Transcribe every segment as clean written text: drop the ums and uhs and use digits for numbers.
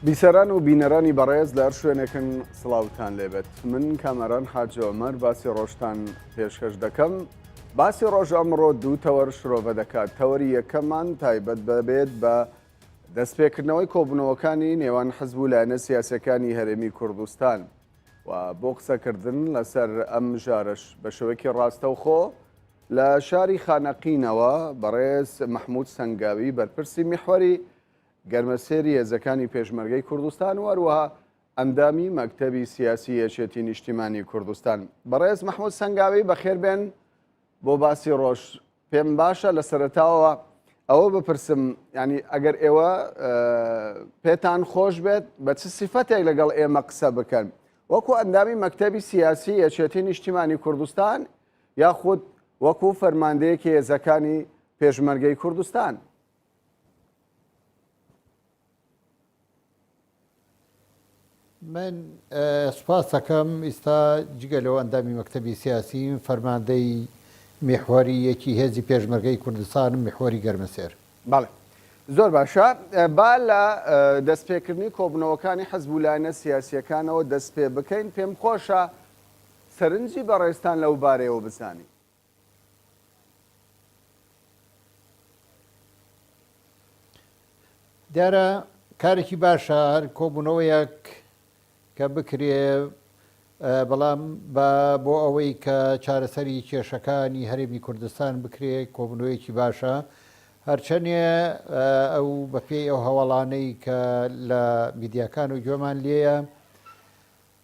بیسەران و بینەرانی بەڕێز لە هەر شوێنێکن سڵاوتان لێبێت. من کامەران حاجی عومەر باسی ڕۆژتان پێشکەش دەکەم. باسی ڕۆژ ئەمڕۆ دوو تەوەر شرۆڤە دەکات. تەوەری یەکەممان تایبەت ببێت بە دەستپێکردنەوەی کۆبوونەوەکانی نێوان حزب و لایەنە سیاسیەکانی هەرێمی کوردستان و بۆ قسەکردن لەسەر ئەم ژارش بە شێوەیەکی ڕاستەوخۆ لە شاری خانەقینەوە بەڕێز مەحموود سەنگاوی بەرپرسی میحوەری گەرمەسێری هێزەکانی پێشمەرگەی کوردستان و هەروەها ئەندامی مەکتەبی سیاسی یەکێتی نیشتیمانی کوردستان. بەڕێز مەحموود سەنگاوی بەخێربێن بۆ باسی ڕۆژ. پێم باشە لە سەرەتاوە ئەوە بپرسم، ینی ئەگەر ئێوە پێتان خۆش بێت بە چ سیفەتێک لەگەڵ ئێمە قسە بکەن وەکو ئەندامی مەکتەبی سیاسی یەکێتی نیشتیمانی کوردستان یاخود وەکو فەرماندەیەکی هێزەکانی پێشمەرگەی کوردستان؟ من سپاس دەکەم. ئێستا جگە لەوە ئەندامی مەکتەبی سیاسی فەرماندەی میحوەری یەکی هێزی پێشمەرگەی کوردستانم میحوەری گەرمەسێر. بەڵێ، زۆر باشە. با لە دەستپێکردنی کۆبوونەوەکانی حەزب و لایەنە سیاسیەکانەوە دەست پێ بکەین. پێم خۆشە سەرنجی بەڕێستان لەو بارەیەوە بزانی. دیارە کارێکی باشە هەر کۆبوونەوەیەک کە بکرێ، بەڵام بۆ ئەوەی کە چارەسەری کێشەکانی هەرێمی کوردستان بکرێ کۆبوونەوەیەکی باشە. هەرچەندێ ئەو بەپێی ئەو هەوڵانەی کە لە میدیاکان و گوێمان لێیە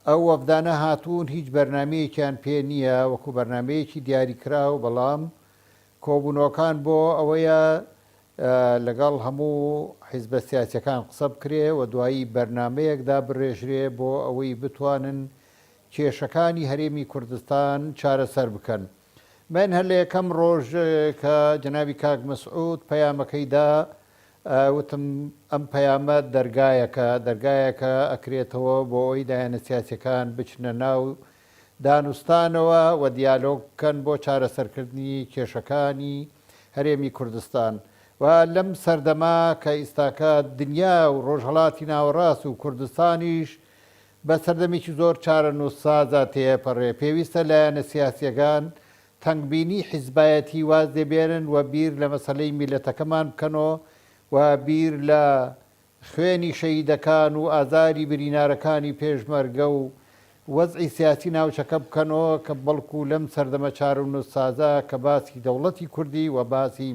ئەو وەفدانە هاتوون هیچ بەرنامەیەکیان پێ نییە وەکو بەرنامەیەکی دیاریکراو، بەڵام کۆبوونەوەکان بۆ ئەوەیە لەگەڵ هەموو حیزبە سیاسیەکان قسە بکرێ و دوایی بەرنمەیەکدا بڕێژرێ بۆ ئەوەی بتوانن کێشەکانی هەرێمی کوردستان چارەسەر بکەن. من هەر لە یەکەم ڕۆژ کە جەنابی کاک مەسعود پەیامەکەیدا وتم ئەم پەیامە دەرگایەکە ئەکرێتەوە بۆ ئەوی لایەنە سیاسیەکان بچنە ناو دانوستانەوە و دیالۆگ بکەن بۆ چارەسەرکردنی کێشەکانی هەرێمی کوردستان. و لەم سەردەما کە ئێستاکە دنیا و ڕۆژهەڵاتی ناوەڕاست و کوردستانیش بە سەردەمێکی زۆر چارەنووسسازە تێپەڕێ، پێویستە لایەنە سیاسیەکان تەنگبینی حیزبایەتی واز دەبێنن و بیر لە مەسەلەی میلەتەکەمان بکەنەوە و بیر لە خوێنی شەهیدەکان و ئازاری برینارەکانی پێشمەرگە و وەزعی سیاسی ناوچەکە بکەنەوە کە بەڵکو لەم سەردەمە چارەنووسسازە کە باسی دەوڵەتی کوردی و باسی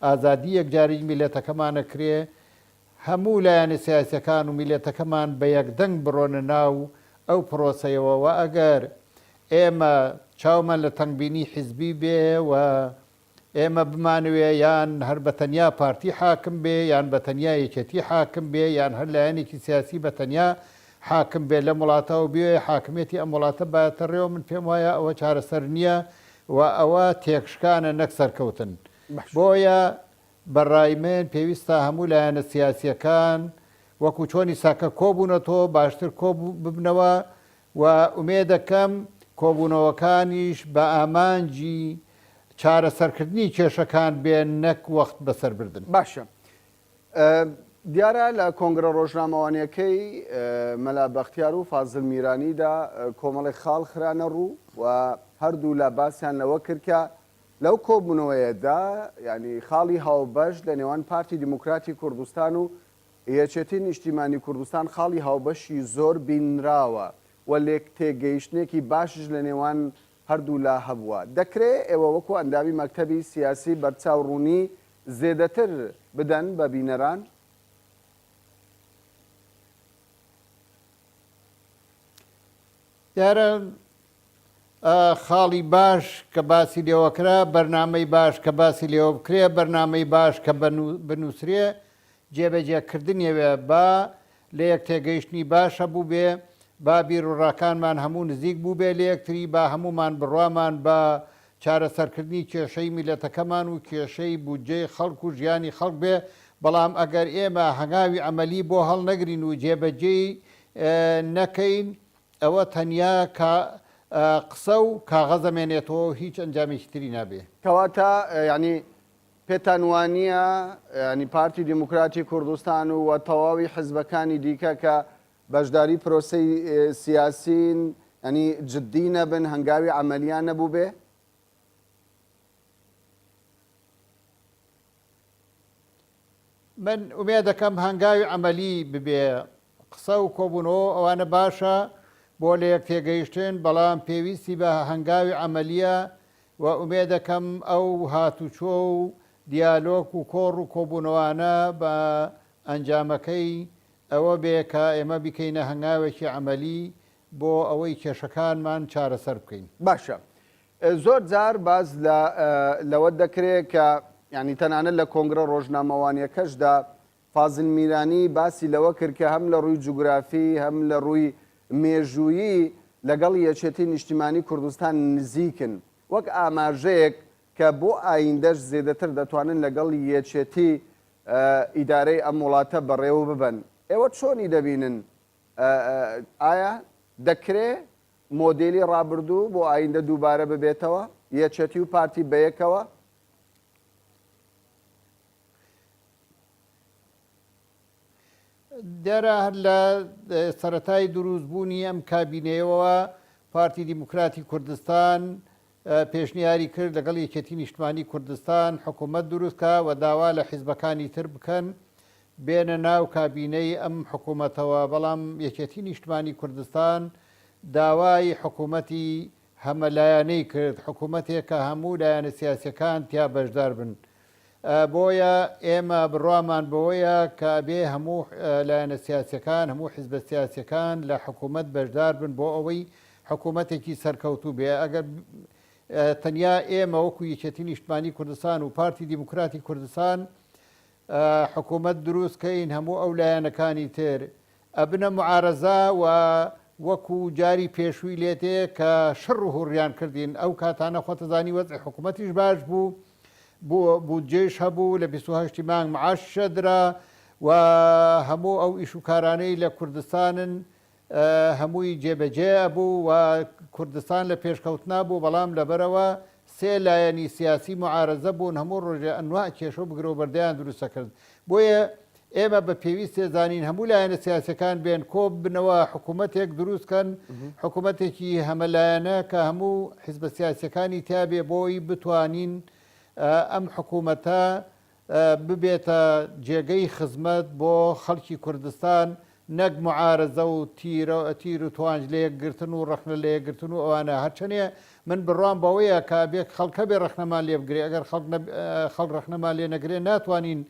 ئازادی یەکجاری میلەتەکەمانەکرێ، هەموو لایەنە سیاسیەکان و میلەتەکەمان بە یەکدەنگ بڕۆنە ناو ئەو پرۆسەیەوە و ئەگەر ئێمە چاومان لە تەنگبینی حیزبی بێ و ئێمە بمانوێ یان هەر بەتەنیا پارتی حاکم بێ یان بەتەنیا یەکێتی حاکم بێ یان هەر لایەنێکی سیاسی بەتەنیا حاکم بێ لە وڵاتەوە بێ حاکمێتی ئەم وڵاتە بایەتە ڕێوە، من پێم وایە ئەوە چارەسەر نییە و ئەوە تێکشکانە نەک سەرکەوتن. بۆیە بەڕای من پێویستە هەموو لایەنە سیاسیەکان وەکو چۆنی ساکە کۆبوونەتەوە باشتر کۆ ببنەوە و ئومێ دەکەم کۆبوونەوەکانیش بە ئامانجی چارەسەرکردنی کێشەکان بێن نەک وەخت بەسەربردن. باشە. دیارە لە کۆنگرە ڕۆژنامەوانیەکەی مەلا بەختیار و فازڵ میرانیدا کۆمەڵی خاڵ خرانە ڕوو و هەردوو لە باسییان لەوە کردکە لەو کۆبوونەوەیەدا ینی خاڵی هاوبەش لە نێوان پارتی دیموکراتی کوردستان و یەکێتی نیشتیمانی کوردستان خاڵی هاوبەشی زۆر بینراوە و لێک تێگەیشتێکی باشش لە نێوان هەردوو لا هەبووە. دەکرێت ئێوە وەکو ئەندامی مەکتەبی سیاسی بەرچاوڕوونی زێدەتر بدەن بە بینەران؟ دیارە خاڵی باش کە باسی لێوەکرا، بەرنامەی باش کە باسی لێوە بکرێ، بەرنامەی باش کە بنووسرێ جێبەجێکردنیەوێ با لە یەک تێگەیشتنی باشە بوو بێ، با بیر و ڕاکانمان هەموو نزیک بوو بێ لە یەکتری، با هەمومان بڕوامان بە چارەسەرکردنی کێشەی میلەتەکەمان و کێشەی بودجەی خەڵک و ژیانی خەڵک بێ. بەڵام ئەگەر ئێمە هەنگاوی ئەمەلی بۆ هەڵ نەگرین و جێبەجێی نەکەین ئەوە تەنیا قسە و کاغەزەمێنێتەوە هیچ ئەنجامێکی تری نابێ. کەواتە ینی پێتان وانییە ینی پارتی دیموکراتی کوردستان و تەواوی حزبەکانی دیکە کە بەشداری پرۆسەی سیاسین ینی جددی نەبن هەنگاوی ئەمەلیان نەبوو بێ؟ من ئومێ دەکەم هەنگاوی ئەمەلی ببێ قسە و کۆبوونەوە ئەوانە باشە بۆ لە یەک تێگەیشتن بەڵام پێویستی بە هەنگاوی ئەمەلیە و ئومێ دەکەم ئەو هاتوچۆ و دیالۆگ و کۆڕ و کۆبوونەوانە بە ئەنجامەکەی ئەوە بێ کە ئێمە بکەینە هەنگاوێکی ئەمەلی بۆ ئەوەی کێشەکانمان چارەسەر بکەین. باشە زۆر جار باز لەوە دەکرێت کە ینی تەنانەت لە کۆنگرە ڕۆژنامەوانیەکەشدا فازل میرانی باسی لەوە کرد کە هەم لە ڕووی جوگرافی هەم لە ڕووی مێژوویی لەگەڵ یەکێتی نیشتیمانی کوردستان نزیکن وەک ئاماژەیەک کە بۆ ئایندەش زێدەتر دەتوانن لەگەڵ یەکێتی ئیدارەی ئەم وڵاتە بەڕێوە ببن. ئێوە چۆنی دەبینن؟ ئایا دەکرێت مۆدێلی ڕابردوو بۆ ئایندە دووبارە ببێتەوە یەکێتی و پارتی بەیەکەوە؟ دیارە لە سەرەتای دروستبوونی ئەم کابینەیەوە پارتی دیموکراتی کوردستان پێشنیاری کرد لەگەڵ یەکێتی نیشتمانی کوردستان حکوومەت دروستکە و داوا لە حیزبەکانی تر بکەن بێنە ناو کابینەی ئەم حکوومەتەوە بەڵام یەکێتی نیشتمانی کوردستان داوای حکوومەتی هەمەلایەنەی کرد حکوومەتێک کە هەموو لایەنە سیاسیەکان تیا بەشدار بن. بۆیە ئێمە بڕوامان بەوەیە کە بێ هەموو لایەنە سیاسیەکان هەموو حیزبە سیاسیەکان لە حکوومەت بەشدار بن بۆ ئەوەی حکوومەتێکی سەرکەوتوو بێ. ئەگەر تەنیا ئێمە وەکو یەکێتی نیشتمانی کوردستان و پارتی دیموکراتی کوردستان حکوومەت دروستکەین هەموو ئەو لایەنەکانی تر ئەبنە معارەزە و وەکو جاری پێشووی لێتێ کە شڕ و هوڕیان کردین ئەو کاتانە خۆتەزانی وەزعی حکوومەتیش باش بوو بودجێش هەبوو لە 28 مانگ معاش شەدرا و هەموو ئەو ئیشوکارانەی لە کوردستانن هەمووی جێبەجێ بوو و کوردستان لە پێشکەوتنا بوو بەڵام لەبەرەوە سێ لایەنی سیاسی معارەزە بوون هەموو ڕۆژێ ئەنوا کێشە و بگرەوە بەردەیان دروستە کرد. بۆیە ئێمە بە پێویست تێزانین هەموو لایەنە سیاسەکان بێن کۆ بنەوە حکوومەتێک دروستکەن حکوومەتێکی هەمەلایەنە کە هەموو حیزبە سیاسەکانی تابێ بۆی بتوانین ئەم حکوومەتە ببێتە جێگەی خزمەت بۆ خەڵکی کوردستان نەک معارەزە و تیر و توانج لە یەکگرتن و ڕەخنە لە یەکگرتن و ئەوانە هەرچەنێ من بڕوام بەوەیە کە بێت خەڵکە بێ ڕەخنەمان لێ بگرێ ئەگەر خەڵک ڕەخنەمان لێ نەگرێ ناتوانین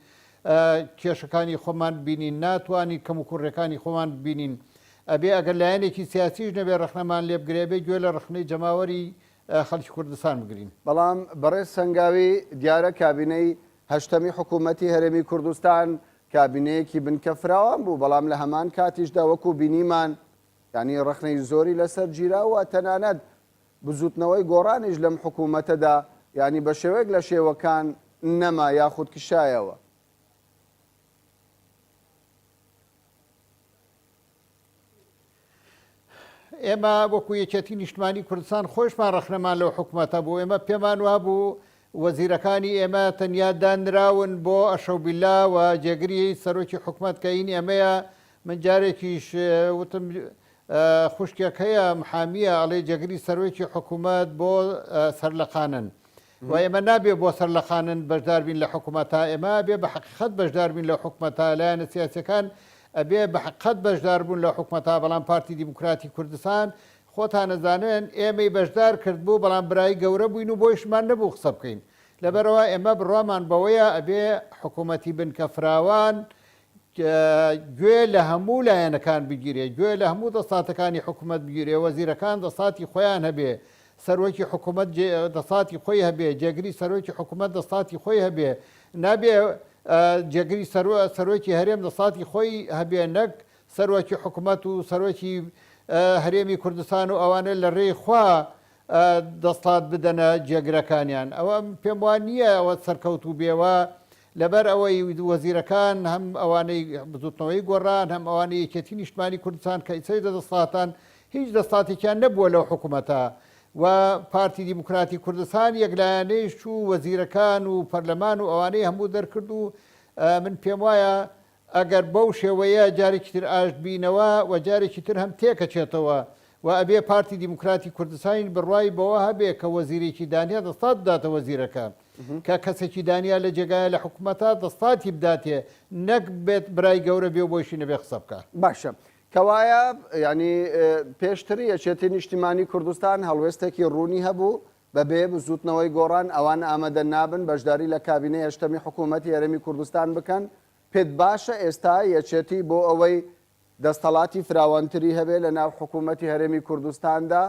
کێشەکانی خۆمان ببینین ناتوانین کەم و کوڕەکانی خۆمان ببینین ئەبێ ئەگەر لایەنێکی سیاسیش نەبێ ڕەخنەمان لێ بگرێ بێ گوێ لە ڕەخنەی جەماوەری خەڵکی کوردستان بگرین. بەڵام بەڕێز سەنگاوی دیارە کابینەی هەشتەمی حکوومەتی هەرێمی کوردستان کابینەیەکی بنکەفراوان بوو بەڵام لە هەمان کاتیشدا وەکو بینیمان ینی ڕەخنەی زۆری لەسەر گیراوە تەنانەت بزوتنەوەی گۆڕانیش لەم حکوومەتەدا ینی بە شێوەیەک لە شێوەکان نەما یاخود کشایەوە. ئێمە وەکو یەکێتی نیشتمانی کوردستان خۆشمان ڕەخنەمان لەو حکوومەتە بوو ئێمە پێمان وابوو وەزیرەکانی ئێمە تەنیا دانراون بۆ ئەشەوبیلا و جێگری سەرۆکی حکوومەتکەین ئێمەیە من جارێکیش وتم خوشکێک هەیە محامیە ئەڵێ جێگری سەرۆکی حکوومەت بۆ سەرلەخانن و ئێمە نابێ بۆ سەرلەخانن بەشدار بین لە حکوومەتە ئێمە بێ بە حەقیقەت بەشدار بین لە حکوومەتە لایەنە سیاسەکان ئەبێ بە حەقیقەت بەشدار بوون لە حکوومەتە بەڵام پارتی دیموکراتی کوردستان خۆتان نەزانن ئێمەی بەشدار کرد بوو بەڵام برایی گەورە بووین و بۆیشمان نەبوو قسە بکەین لەبەرەوە ئێمە بڕوامان بەوەیە ئەبێ حکوومەتی بنکەفراوان گوێ لە هەموو لایەنەکان بگیرێ گوێ لە هەموو دەساتەکانی حکوومەت بگیرێ وەزیرەکان دەساتی خۆیان هەبێ سەرۆکی حکوومەت دەساتی خۆی هەبێ جێگری سەرۆکی حکوومەت دەساتی خۆی هەبێ نابێ جێگری سەرۆکی هەرێم دەساتی خۆی هەبێ نەک سەرۆکی حکوومەت و سەرۆکی هەرێمی کوردستان و ئەوانە لە ڕێی خوا دەسڵات بدەنە جێگرەکانیان ئەوە پێم وان نییە ئەوە سەرکەوتوو بێوە لەبەر ئەوەی وەزیرەکان هەم ئەوانەی بزوتنەوەی گۆڕان هەم ئەوانەی یەکێتی نیشتمانی کوردستان کە ئیسەی دەسڵاتان هیچ دەسڵاتێکیان نەبووە لەو حکوومەتە و پارتی دیموکراتی کوردستان یەکلایەنەیش و وەزیرەکان و پەرلەمان و ئەوانەی هەموو دەرکرد و من پێم وایە ئەگەر بەو شێوەیە جارێکی تر ئاشت بینەوە و جارێکی تر هەم تێکەچێتەوە و ئەبێ پارتی دیموکراتی کوردستانی بڕوای بەوە هەبێ کە وەزیرێکی دانیا دەستات بداتە وەزیرەکە کە کەسێکی دانیا لە جێگایە لە حکوومەتە دەستاتی بداتێ نەک بێت برای گەورە بێ بۆشی نەبێ قسە بکە. باشە کەوایە ینی پێشتر یەکێتی نیشتیمانی کوردستان هەڵوێستێکی ڕوونی هەبوو بەبێ بزوتنەوەی گۆڕان ئەوان ئامادە نابن بەشداری لە کابینە هێشتەمی حکوومەتی هەرێمی کوردستان بکەن پێت باشە ئێستا یەکێتی بۆ ئەوەی دەستەڵاتی فراوانتری هەبێ لە ناو حکوومەتی هەرێمی کوردستاندا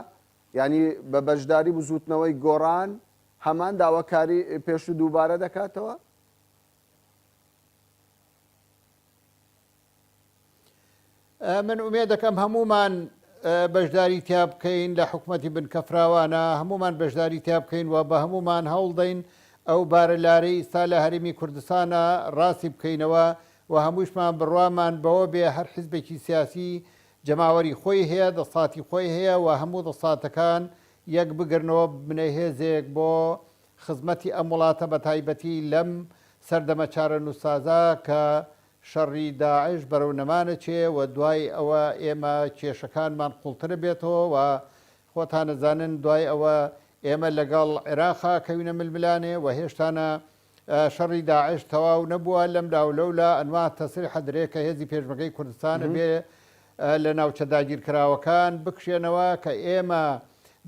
ینی بە بەشداری بزوتنەوەی گۆڕان هەمان داواکاری پێش و دووبارە دەکاتەوە؟ من ئومێ دەکەم هەمومان بەشداری تیا بکەین لە حکوومەتی بنکەفراوانە هەمومان بەشداری تیا بکەین و بە هەمومان هەوڵدەین ئەو بارە لارەی ئستا لە هەرێمی کوردستانە ڕاستی بکەینەوە و هەمووشمان بڕوامان بەوە بێ هەر حیزبێکی سیاسی جەماوەری خۆی هەیە دەسڵاتی خۆی هەیە و هەموو دەسڵاتەکان یەک بگرنەوە بنەی هێزێک بۆ خزمەتی ئەم وڵاتە بە تایبەتی لەم سەردەمە چارە نووسازە کە شەڕی داعش بەرەو نەمانەچێ و دوای ئەوە ئێمە کێشەکانمان قوڵتر بێتەوە و خۆتان نەزانن دوای ئەوە ئێمە لەگەڵ عێراقا کەوینە ململانێ و هێشتانە شەڕی داعش تەواو نەبووە لەم لاولەولا ئەنوا تەسریح درێکە هێزی پێشمەرگەی کوردستانە بێ لە ناوچە داگیرکراوەکان بکشێنەوە کە ئێمە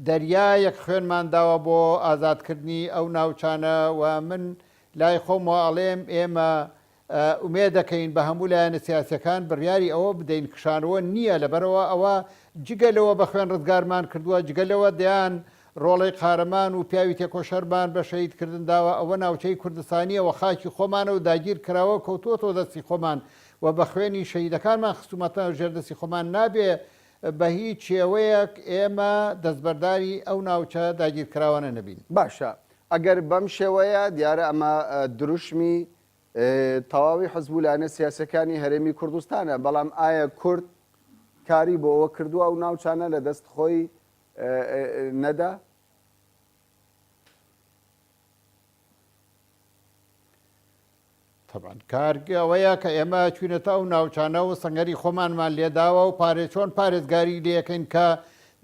دەریایەک خوێنمان داوە بۆ ئازادکردنی ئەو ناوچانە و من لای خۆمەوە ئەڵێم ئێمە ئومێ دەکەین بە هەموو لایەنە سیاسەکان بڕیاری ئەوە بدەین کشانەوە نییە لەبەرەوە ئەوە جگەلەوە بە خوێن ڕزگارمان کردووە جگەلەوە دەیان ڕۆڵەی قارەمان و پیاوی تێکۆشەرمان بە شەهیدکردن داوە ئەوە ناوچەی کوردستانیەوە خاکی خۆمانە و داگیر کراوە کەوتووەتەوە دەستی خۆمان و بە خوێنی شەهیدەکانمان خستومەتە ژێردەستی خۆمان نابێ بە هیچ شێوەیەک ئێمە دەستبەرداری ئەو ناوچە داگیرکراوانە نەبین. باشە ئەگەر بەم شێوەیە دیارە ئەمە دروشمی تەواوی حەزبوولانە سیاسەکانی هەرێمی کوردستانە بەڵام ئایا کورد کاری بۆ ئەوە کردووە ئەو ناوچانە لە دەست خۆی نەدا؟ طبعاً کارگەوەیە کە ئێمە چوینەتە ئەو ناوچانە و سەنگەری خۆمانمان لێداوە و چۆن پارێزگاری لەکەین کە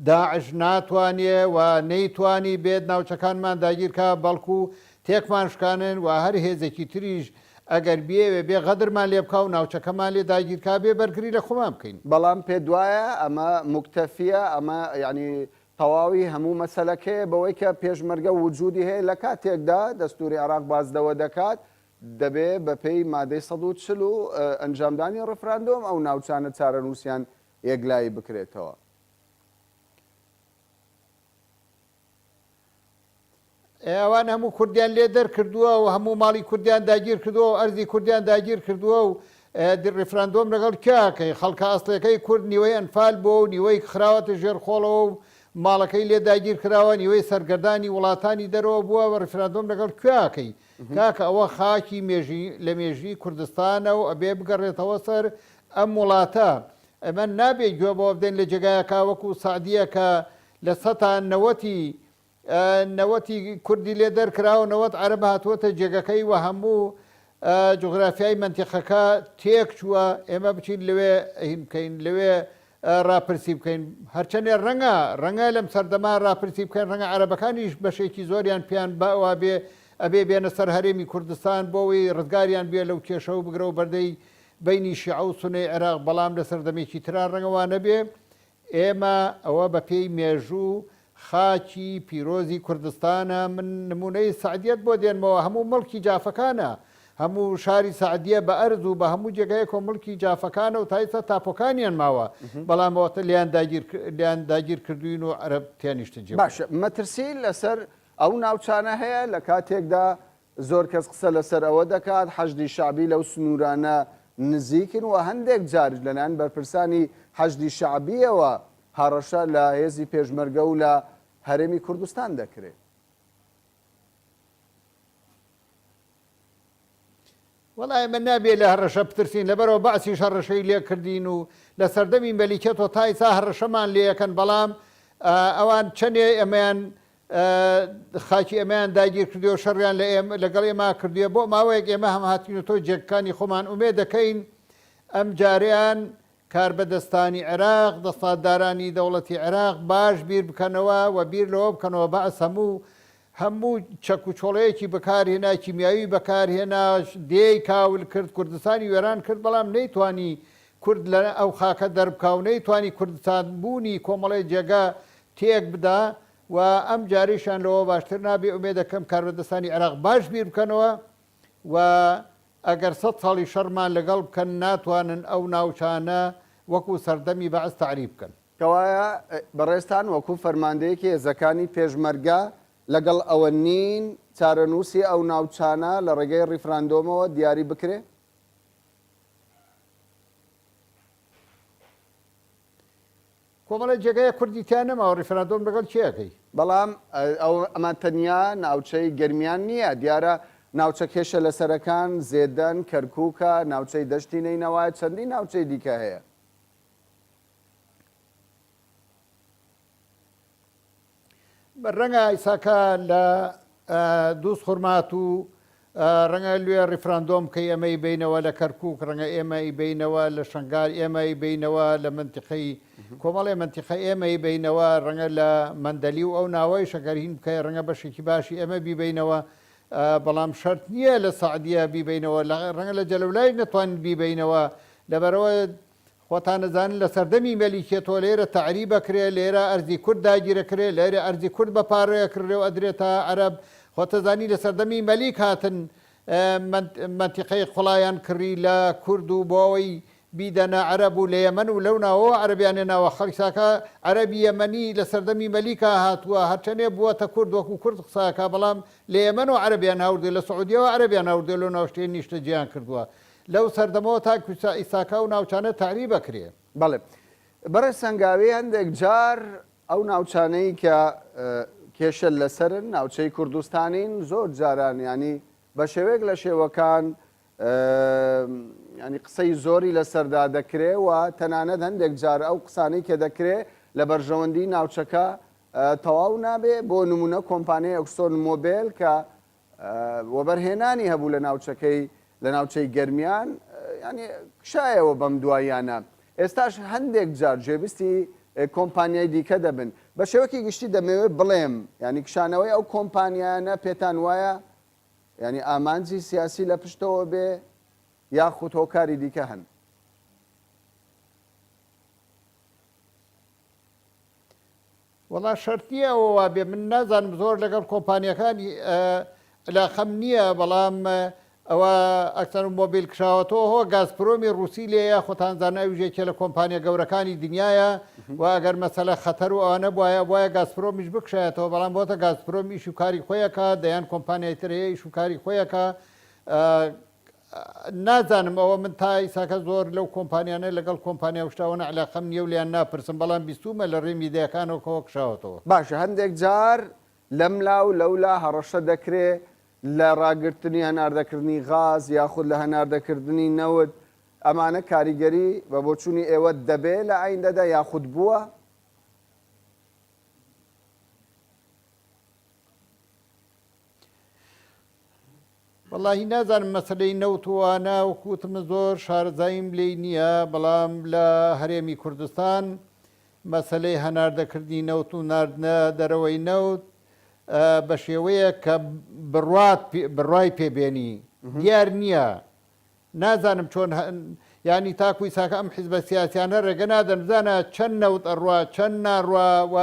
داعش ناتوانێ و نەیتوانی بێت ناوچەکانمان داگیرکە بەڵکو تێکمان شکانن و هەر هێزێکی تریش ئەگەر بێوێ بێ غەدرمان لێ بکە و ناوچەکەمان لێ داگیرکا بێ بەرگری لە خۆمان بکەین. بەڵام پێ دوایە ئەمە مکتەفیە ئەمە ینی تەواوی هەموو مەسەلەکەی بەوەی کە پێشمەرگە وجودی هەیە لە کاتێکدا دەستوری عێراق بازدەوە دەکات دەبێ بەپێی مادەی 140 و ئەنجامدانی ڕفراندۆم ئەو ناوچانە چارە نووسیان یەکلایی بکرێتەوە. ئەوان هەموو کوردیان لێ دەرکردووە و هەموو ماڵی کوردیان داگیر کردووە و ئەرزی کوردیان داگیر کردووە و ڕفراندۆم لەگەڵ کاکەی خەڵکە ئەسڵەکەی کورد نیوەی ئەنفال بۆ و نیوەی خراوەتە ژێرخۆڵەوە و ماڵەکەی لێ داگیر کراوە نیوەی سەرگەردانی وڵاتانی دەرەوە بووە و ڕفراندۆم لەگەڵ کوێکەی کاکە ئەوە خاکی لە مێژی کوردستانە و ئەبێ بگەڕێتەوە سەر ئەم وڵاتە ئەمە نابێت گوێ بۆ بدەین لە جێگایەکە وەکو سعدیە کە لە سەتان نەوەتی کوردی لێ دەرکراوە نەوەت عەرەب هاتووەتە جێگەکەی و هەموو جغرافیای منتیقەکە تێک چووە ئێمە بچین لەوێ بکەین لەوێ ڕاپرسی بکەین هەرچەندێ ڕەنگە لەم سەردەما ڕاپرسی بکەین ڕەنگە عەرەبەکانیش بەشێکی زۆریان پیان باوا بێ ئەبێ بێنە سەر هەرێمی کوردستان بۆەوەی ڕزگاریان بێ لەو کێشە و بگرە و بەردەی بینی شیعە و سونەی عێراق بەڵام لە سەردەمێکی تران ڕەنگەوانە بێ ئێمە ئەوە بە پێی مێژوو خاکی پیرۆزی کوردستانە من نمونەی سعدیەت بۆ دێنمەوە هەموو مڵکی جافەکانە هەموو شاری سعدیە بە ئەرز و بە هەموو جێگایە کۆمەڵکی جافەکانە و تایسە تاپۆکانیان ماوە بەڵام ئەوەتە لیان داگیر کردوین و عەرەب تیانیشتە جێ. باشە مەترسی لەسەر ئەو ناوچانە هەیە لە کاتێکدا زۆر کەس قسە لەسەر ئەوە دەکات حەشدی شعبی لەو سنوورانە نزیکن و هەندێک جارج لەلایەن بەرپرسانی حەشدی شعبیەوە هەڕەشە لە هێزی پێشمەرگە و لە هەرێمی کوردستان دەکرێت. وەڵای من نابێت لە هەڕەشە بترسین لەبەرەوە باسی هەڕەشەی لێ کردین و لە سەردەمی مەلیکێتەوە تایسا هەڕەشەمان لێەکەن بەڵام ئەوان چەندێ ئەمەیان خاکی ئەمەیان داگیر کردیەوە شەڕیان لەگەڵ ئێمە کردووە بۆ ماوەیەک ئێمە هەم هاتوینەوە جێگەکانی خۆمان ئومێ دەکەین ئەم جاریان کاربەدەستانی عێراق دەسەڵاتدارانی دەوڵەتی عێراق باش بیر بکەنەوە و بیر لەوە بکەنەوە بەعس هەموو چەک و چۆڵەیەکی بەکارهێنا کیمیاوی بەکارهێنا دێی کاول کرد کوردستانی وێران کرد بەڵام نەیتوانی کورد لە ئەو خاکە دەربکە و نەیتوانی کوردستان بوونی کۆمەڵی جێگا تێک بدا و ئەم جاریشان لەوە باشتر نابێ ئومێ دەکەم کاربەدەستانی عێراق باش بیر بکەنەوە و ئەگەر 100 ساڵی شەڕمان لەگەڵ بکەن ناتوانن ئەو ناوچانە وەکو سەردەمی بەعس تعریب بکەن. کەوایە بەڕێستان وەکو فەرماندەیەکی هێزەکانی پێشمەرگە لەگەڵ ئەوە نین چارەنووسی ئەو ناوچانە لە ڕێگەی ڕیفراندۆمەوە دیاری بکرێ؟ کۆمەڵی جێگای کوردیتیان نەماوە ڕیفراندۆم لەگەڵ چیەکەی؟ بەڵام ئەمە تەنیا ناوچەی گەرمیان نییە دیارە ناوچە کێشە لەسەرەکان زێدەن کەرکووکە ناوچەی دەشتی نینەوەی چەندی ناوچەی دیکە هەیە. ڕەنگە ئیساکە لە دووس خورمات و ڕەنگە لێ ڕیفراندۆم کە ئێمەی بینەوە لە کەرکووک ڕەنگە ئێمەی بینەوە لە شنگار ئێمەی بینەوە لە منتیقی کۆمەڵی منتیقە ئێمەی بینەوە ڕەنگە لە مەندەلی و ئەو ناوەی شەکەرین بکە ڕەنگە بەشێکی باشی ئێمە بیبینەوە بەڵام شەرت نییە لە سعدیە بیبینەوە ڕەنگە لە جەلەولای نەتوانین بیبینەوە لەبەرەوە خۆتان نەزانن لە سەردەمی مەلیکێتەوە لێرە تەعریب بکرێ لێرە ئەرزی کورد داگیرەکرێ لێرە ئەرزی کورد بەپارەیە کردێ و ئەدرێتە عەرەب خۆتەزانی لە سەردەمی مەلیک هاتن منتیقەی خوڵایان کڕی لە کورد و بۆ ئەوەی بیدەنە عەرەب و لە یەمەن و لەو ناوە عەرەبیانێ ناوە خەڵکساکە عەرەبی یەمەنی لە سەردەمی مەلیکا هاتووە هەرچەنێ بووەتە کورد وەکو کورد قساکە بەڵام لە یەمەن و عەرەبیان هاوردێ لە سعودیەوە عەرەبیان هاوردێ لەو ناوشتێ نیشتە جیان کردووە لەو سەردەمەوە تا ئیساکا و ناوچانە تعریب بکرێ. بەڵێ بەڕێ سەنگاوی هەندێک جار ئەو ناوچانەی کە کێشە لەسەرن ناوچەی کوردستانین زۆر جاران ینی بە شێوەیەک لە شێوەکان ینی قسەی زۆری لەسەردا دەکرێ و تەنانەت هەندێک جار ئەو قسانەی کە دەکرێ لە بەرژەوەندی ناوچەکە تەواو نابێ بۆ نمونە کۆمپانیای ئۆکسۆن مۆبیل کە وەبەرهێنانی هەبوو لە ناوچەکەی لە ناوچەی گەرمیان ینی شایەوە بەم دواییانە ئێستاش هەندێک جار جێبستی کۆمپانیای دیکە دەبن بە شێوەکی گشتی دەمەوێت بڵێم ینی کشانەوەی ئەو کۆمپانیانە پێتان وایە ینی ئامانجی سیاسی لە پشتەوە بێ یاخود هۆکاری دیکە هەن. وەڵا شەرتیەوە بێ من نازانم زۆر لەگەڵ کۆمپانیەکانی علاقەم نییە بەڵام ئەوە ئەکسەر مۆبیل کشاوەتەوە هۆ گازپرۆمی رووسی لێیە خۆتانزانە ئەوژێکێ لە کۆمپانیا گەورەکانی دنیاە و ئەگەر مەسەلە خەتەر و ئەوانە وایە گازپرۆمیش بکشایەتەوە بەڵام بۆتە گازپرۆم ئیش و کاری خۆیەکە دەیان کۆمپانیای تر هەیە ئیش و کاری خۆیەکە نازانم ئەوە من تا ئیساکە زۆر لەو کۆمپانیانە لەگەڵ کۆمپانیا شتاوەنە علاقەم نییە و لیان ناپرسم بەڵام بیستومە لە ڕێ میدیاکانەوە کشاوەتەوە. باشە هەندێک جار لەملا و لەولا هەڕەشە دەکرێ لە ڕاگررتنی هەناردەکردنی غاز یاخود لە هەناردەکردنی نەوت ئەمانە کاریگەری بە بۆچوونی ئێوە دەبێ لە ئایندەدا یاخود بووە؟ وەڵاهی نازانم مەسلەی نەوتوانە وەکوتمە زۆر شارەزاییم لێی نییە بەڵام لە هەرێمی کوردستان مەسلەی هەناردەکردنی نەوت و ناردنە دەرەوەی نەوت بە شێوەیە کە بڕای پێبێنی دیار نییە نازانم چۆن ینی تاکوی ساکە ئەم حیزبە سیاسیانە ڕێگە نادەمزانە چەند نەوت ئەڕوا چەند ناڕوا و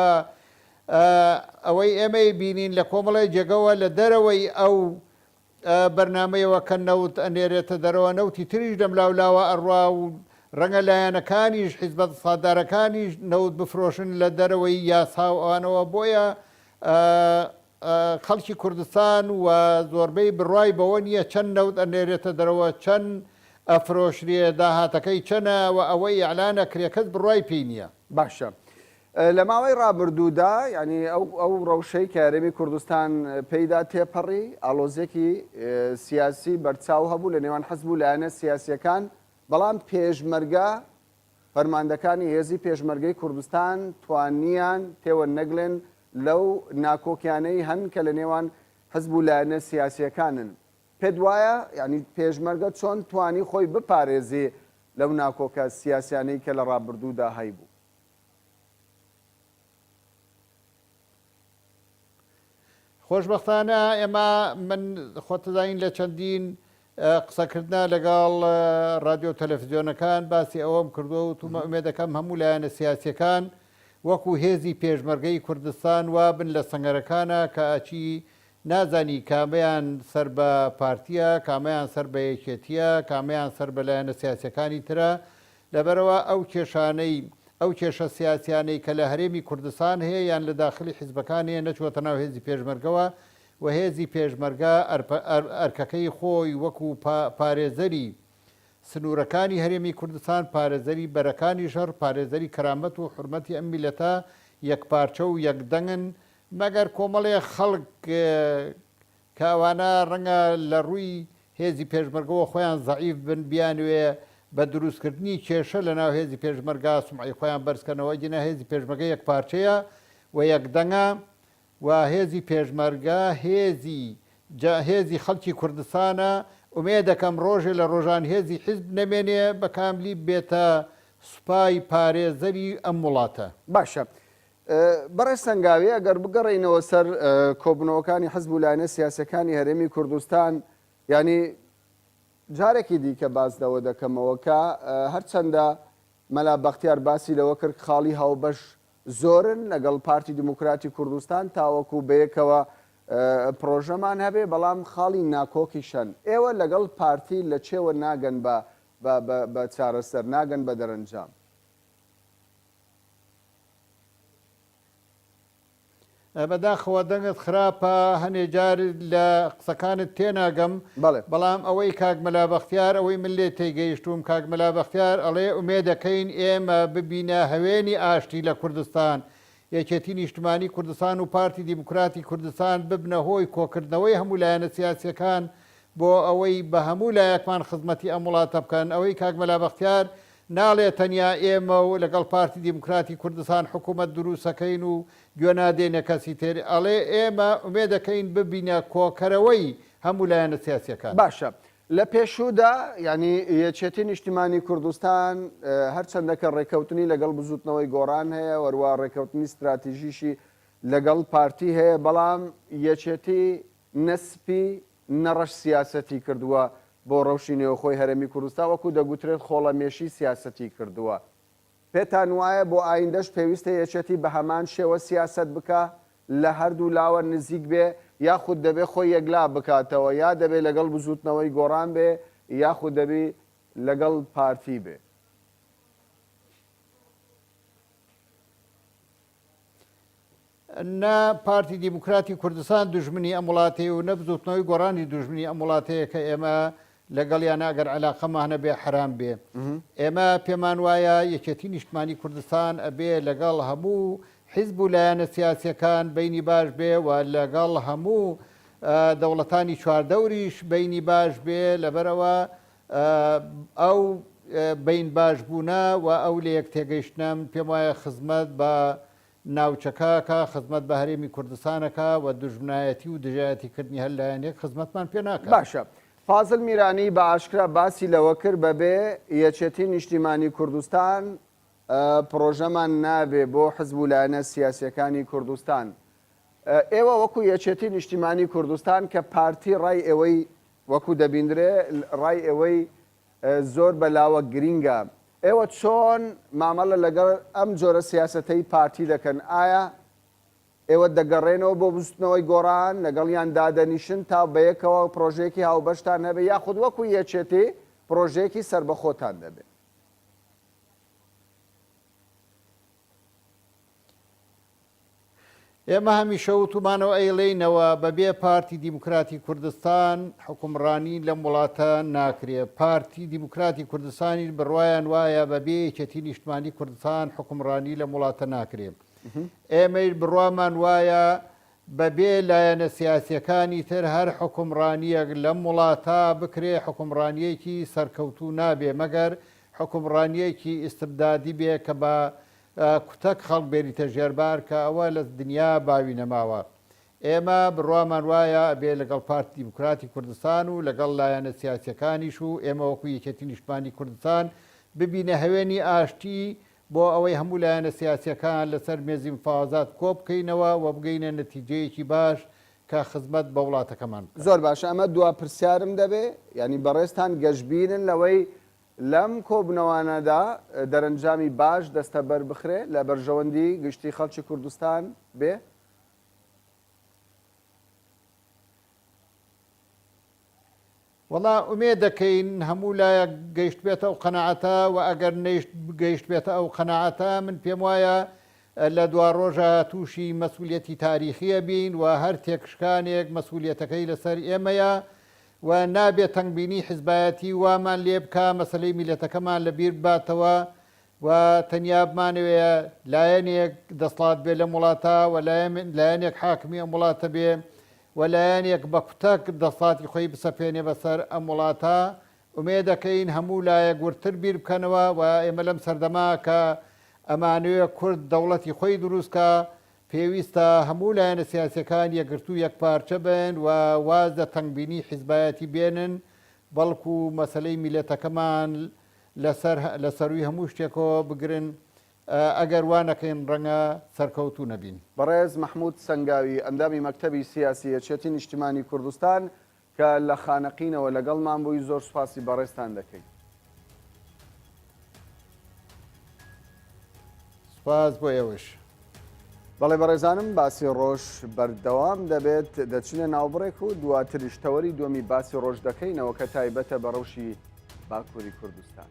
ئەوەی ئێمەی بینین لە کۆمەڵی جێگەوە لە دەرەوەی ئەو بەرنمەیەوە کە نەوت ئەنێرێتە دەرەوە نەوتی تریش دەملاولاوە ئەڕوا و ڕەنگە لایەنەکانیش حیزبە سادارەکانیش نەوت بفرۆشن لە دەرەوەی یاسا و ئەوانەوە بۆیە خەڵکی کوردستان و زۆربەی بڕای بەوە نییە چەند نەوت ئەنێرێتە دەرەوە چەند ئەفرۆشرێ داهاتەکەی چەنە و ئەوەی ئەعلانە کرێ کەس بڕای پێی نییە. باشە لە ماوەی ڕابردوودا ینی ئەو ڕەوشەی کە هەرێمی کوردستان پێیدا تێپەڕی ئالۆزێکی سیاسی بەرچاو هەبوو لە نێوان حەزب و لایەنە سیاسیەکان بەڵام پێشمەرگە فەرماندەکانی هێزی پێشمەرگەی کوردستان توانیان تێوە نەگلێن لەو ناکۆکیانەی هەن کە لە نێوان حزب و لایەنە سیاسیەکانن. پێت وایە ینی پێشمەرگە چۆن توانی خۆی بپارێزێ لەو ناکۆکە سیاسیانەی کە لە ڕابردوودا هەیبوو؟ خۆشببختانە ئێمە من خۆتەداین لە چەندین قسەکردە لەگەڵ رادیۆ تەلەڤیزیۆنەکان باسی ئەوەم کردووە و تومە دەکەم هەموو لایەنە سیاسیەکان وەکو هێزی پێشمەرگەی کوردستان وابن لە سەنگەرەکانە کە ئەچی نازانی کامیان سەر بە پارتیە، کامیان سەر بە یەکێتیە، کامیان سەر بە لایەنە سیاسیەکانی ترە، لەبەرەوە ئەو کێشانەی ئەو کێشە سیاسیانەی کە لە هەرێمی کوردستان هەیە یان لە داخلی حیزبەکان هەیە نەچوەتە ناو هێزی پێشمەرگەوە و هێزی پێشمەرگە ئەرکەکەی خۆی وەکو پارێزەری سنوورەکانی هەرێمی کوردستان، پارێزەری بەرەکانی شەڕ، پارێزەری کەرامەت و حورمەتی ئەم میلەتە یەکپارچە و یەکدەنگن، مەگەر کۆمەڵێ خەڵک کاوانە ڕەنگە لە ڕووی هێزی پێشمەرگەوە خۆیان زەعیف بن بیانوێ بە دروستکردنی کێشە لە ناو هێزی پێشمەرگا سومعی خۆیان بەرزکەنەوە جنە هێزی پێشمەرگە یەکپارچەیە و یەکدەنگە و هێزی پێشمەرگە هێزی خەڵکی کوردستانە. ئومێ دەکەم ڕۆژێ لە ڕۆژان هێزی حیزب نەمێنێ بە کاملی بێتە سوپای پارێزەری ئەم وڵاتە. باشە. بەڕێز سەنگاوی ئەگەر بگەڕێینەوە سەر کۆبنەوەکانی حزب و لایەنە سیاسەکانی هەرێمی کوردستان، ینی جارێکی دیکە بازدەوە دەکەمەوە کە هەرچەندە مەلا بەختیار باسی لەوە کرد خاڵی هاوبەش زۆرن لەگەڵ پارتی دموکراتی کوردستان تاوەکو بەیەکەوە پرۆژەمان هەبێ، بەڵام خاڵی ناکۆکیشەن. ئێوە لەگەڵ پارتی لە چێوە ناگەن بە چارەسەر، ناگەن بە دەرەنجام؟ بەداخەوە دەنگت خراپە، هەنێ جار لە قسەکانت تێناگەم، بەڵام ئەوەی کاک مەلا بەختیار ئەوەی من لێ تێگەیشتوم کاک مەلا بەختیار ئەڵێ ئومێ دەکەین ئێمە ببینە هەوێنی ئاشتی لە کوردستان، یەکێتی نیشتمانی کوردستان و پارتی دیموکراتی کوردستان ببنە هۆی کۆکردنەوەی هەموو لایەنە سیاسیەکان بۆ ئەوەی بە هەموو لایەکمان خزمەتی ئەم وڵاتە بکەن. ئەوەی کاک مەلا بەختیار ناڵێ تەنیا ئێمە و لەگەڵ پارتی دیموکراتی کوردستان حکوومەت دروستەکەین و گوێ نادێنە کەسی تێر، ئەڵێ ئێمە ئومێ دەکەین ببینە کۆکەرەوەی هەموو لایەنە سیاسیەکان. باشە. لە پێشوودا ینی یەکێتی نیشتیمانی کوردستان هەرچەندەکە ڕێکەوتنی لەگەڵ بزوتنەوەی گۆڕان هەیە، وەروە ڕێکەوتنی استراتیژیشی لەگەڵ پارتی هەیە، بەڵام یەکێتی نەسپی نەڕەش سیاسەتی کردووە بۆ ڕەوشینەوە خۆی هەرێمی کوردستان، وەکو دەگوترێت خۆڵەمێشی سیاسەتی کردووە. پێتان وایە بۆ ئایندەش پێویستە یەکێتی بە هەمان شێوە سیاست بکە لە هەردوو لاوە نزیک بێ، یاخود دەبێت خۆی یەکلا بکاتەوە، یا دەبێت لەگەڵ بزوتنەوەی گۆڕان بێ، یاخود دەبێت لەگەڵ پارتی بێ؟ نە پارتی دیموکراتی کوردستان دوژمنی ئەم وڵاتەیە و نە بزوتنەوەی گۆڕانی دوژمنی ئەم وڵاتەیە کە ئێمە لەگەڵیان ئەگەر عەلاقەمانە بێ حرام بێ. ئێمە پێمان وایە یەکێتی نیشتمانی کوردستان ئەبێ لەگەڵ هەموو حیزب و لایەنە سیاسیەکان بینی باش بێ و لەگەڵ هەموو دەوڵەتانی چواردەوریش بینی باش بێ، لەبەرەوە ئەو بین باش بوونە و ئەو لە یەک تێگەیشتنەم پێم وایە خزمەت بە ناوچەکەکە، خزمەت بە هەرێمی کوردستانەکە و دوژمنایەتی و دژایەتیکردنی هەر لایەنێک خزمەتمان پێ ناکات. باشە. فازڵ میرانی بە ئاشکرا باسی لەوە کرد بەبێ یەکێتی نیشتیمانی کوردستان پرۆژەمان نابێ بۆ حزب و لایەنە سیاسیەکانی کوردستان. ئێوە وەکو یەکێتی نیشتیمانی کوردستان کە پارتی ڕای ئێوەی وەکو دەبیندرێ ڕای ئێوەی زۆر بەلاوە گرینگە، ئێوە چۆن مامەڵە لەگەڵ ئەم جۆرە سیاسەتەی پارتی دەکەن؟ ئایا ئێوە دەگەڕێنەوە بۆ بستنەوەی گۆڕان لەگەڵیان دادەنیشن تا بەیەکەوە پرۆژێکی هاوبەشتان هەبێ، یاخود وەکو یەکێتی پرۆژێکی سربەخۆتان دەبێت؟ ئێمە هەمیشە وتومانەوە ئەیڵێینەوە بەبێ پارتی دیموکراتی کوردستان حکومڕانی لەم وڵاتە ناکرێت. پارتی دیموکراتی کوردستانی بڕوایان وایە بەبێ یەکێتی نیشتمانی کوردستان حکومڕانی لەم وڵاتە ناکرێت. ئێمە بڕوامان وایە بەبێ لایەنە سیاسیەکانی تر هەر حکومڕانیەک لەم وڵاتە بکرێ حکومڕانیەکی سەرکەوتوو نابێ مەگەر حکومڕانیەکی ئیستبدادی بێ کە بە کوتەک خەڵک بێریتە ژێربار کە ئەوە لە دنیا باوی نەماوە. ئێمە بڕوامان وایە بێ لەگەڵ پارتی دیموکراتی کوردستان و لەگەڵ لایەنە سیاسیەکانیش و ئێمە وەکو یەکێتی نیشتمانی کوردستان ببینە هەوێنی ئاشتی بۆ ئەوەی هەموو لایەنە سیاسیەکان لەسەر مێزی مفاوەزات کۆ بکەینەوە و بگەینە نەتیجەیەکی باش کە خزمەت بە وڵاتەکەمان. زۆر باشە، ئەمە دوا پرسیارم دەبێ، ینی بەڕێستان گەشتبینن لەوەی لەم کۆبنەوانەدا دەرەنجامی باش دەستە بەر بخرێ لە بەرژەوەندی گشتی خەڵکی کوردستان بێ؟ وەڵا ئومێ دەکەین هەموو لایەک گەیشت بێتە ئەو قەنەعەتە و ئەگەر گەیشت بێتە ئەو قەنەعەتە من پێم وایە لە دوا ڕۆژە تووشی مەسئولیەتی تاریخیە بین و هەر تێکشکانێک مەسئولیەتەکەی لەسەر ئێمەیە و نابێت تەنگبینی حیزبایەتی وامان لێ بکە مەسەلەی میلەتەکەمان لەبیر باتەوە و تەنیا بمانەوەیە لایەنێک دەسڵات بێ لە وڵاتە و لایەنێک حاکمی ئەم وڵاتە بێ وەلایەنێک بە کوتەک دەسڵاتی خۆی بسەپێنێ بەسەر ئەم وڵاتە. ئومێ دەکەین هەموو لایەک ورتر بیر بکەنەوە و ئێمە لەم سەردەما کە ئەمانوێ کورد دەوڵەتی خۆی دروستکە پێویستە هەموو لایەنە سیاسیەکان یەکگرتو یەکپارچە بن و واز لە تەنگبینی حیزبایەتی بێنن بەڵکو مەسەلەی میلەتەکەمان لەسەروی هەموو شتێکەوە بگرن. ئەگەر وانەکەین ڕەنگە سەرکەوتوو نەبین. بەڕێز مەحموود سەنگاوی ئەندامی مەکتەبی سیاسی یەکێتی نیشتیمانی کوردستان کە لە خانەقینەوە لەگەڵمان بووی زۆر سوپاسی بەڕێزتان دەکەین. سوپاس بۆ ئێوەش. بەڵێ بەڕێزانم باسی ڕۆژ بەردەوام دەبێت دەچنە ناوبڕێک و دواتریشتەوەری دومی باسی ڕۆژ دەکەینەوە کە تایبەتە بە ڕەوشی باکووری کوردستان.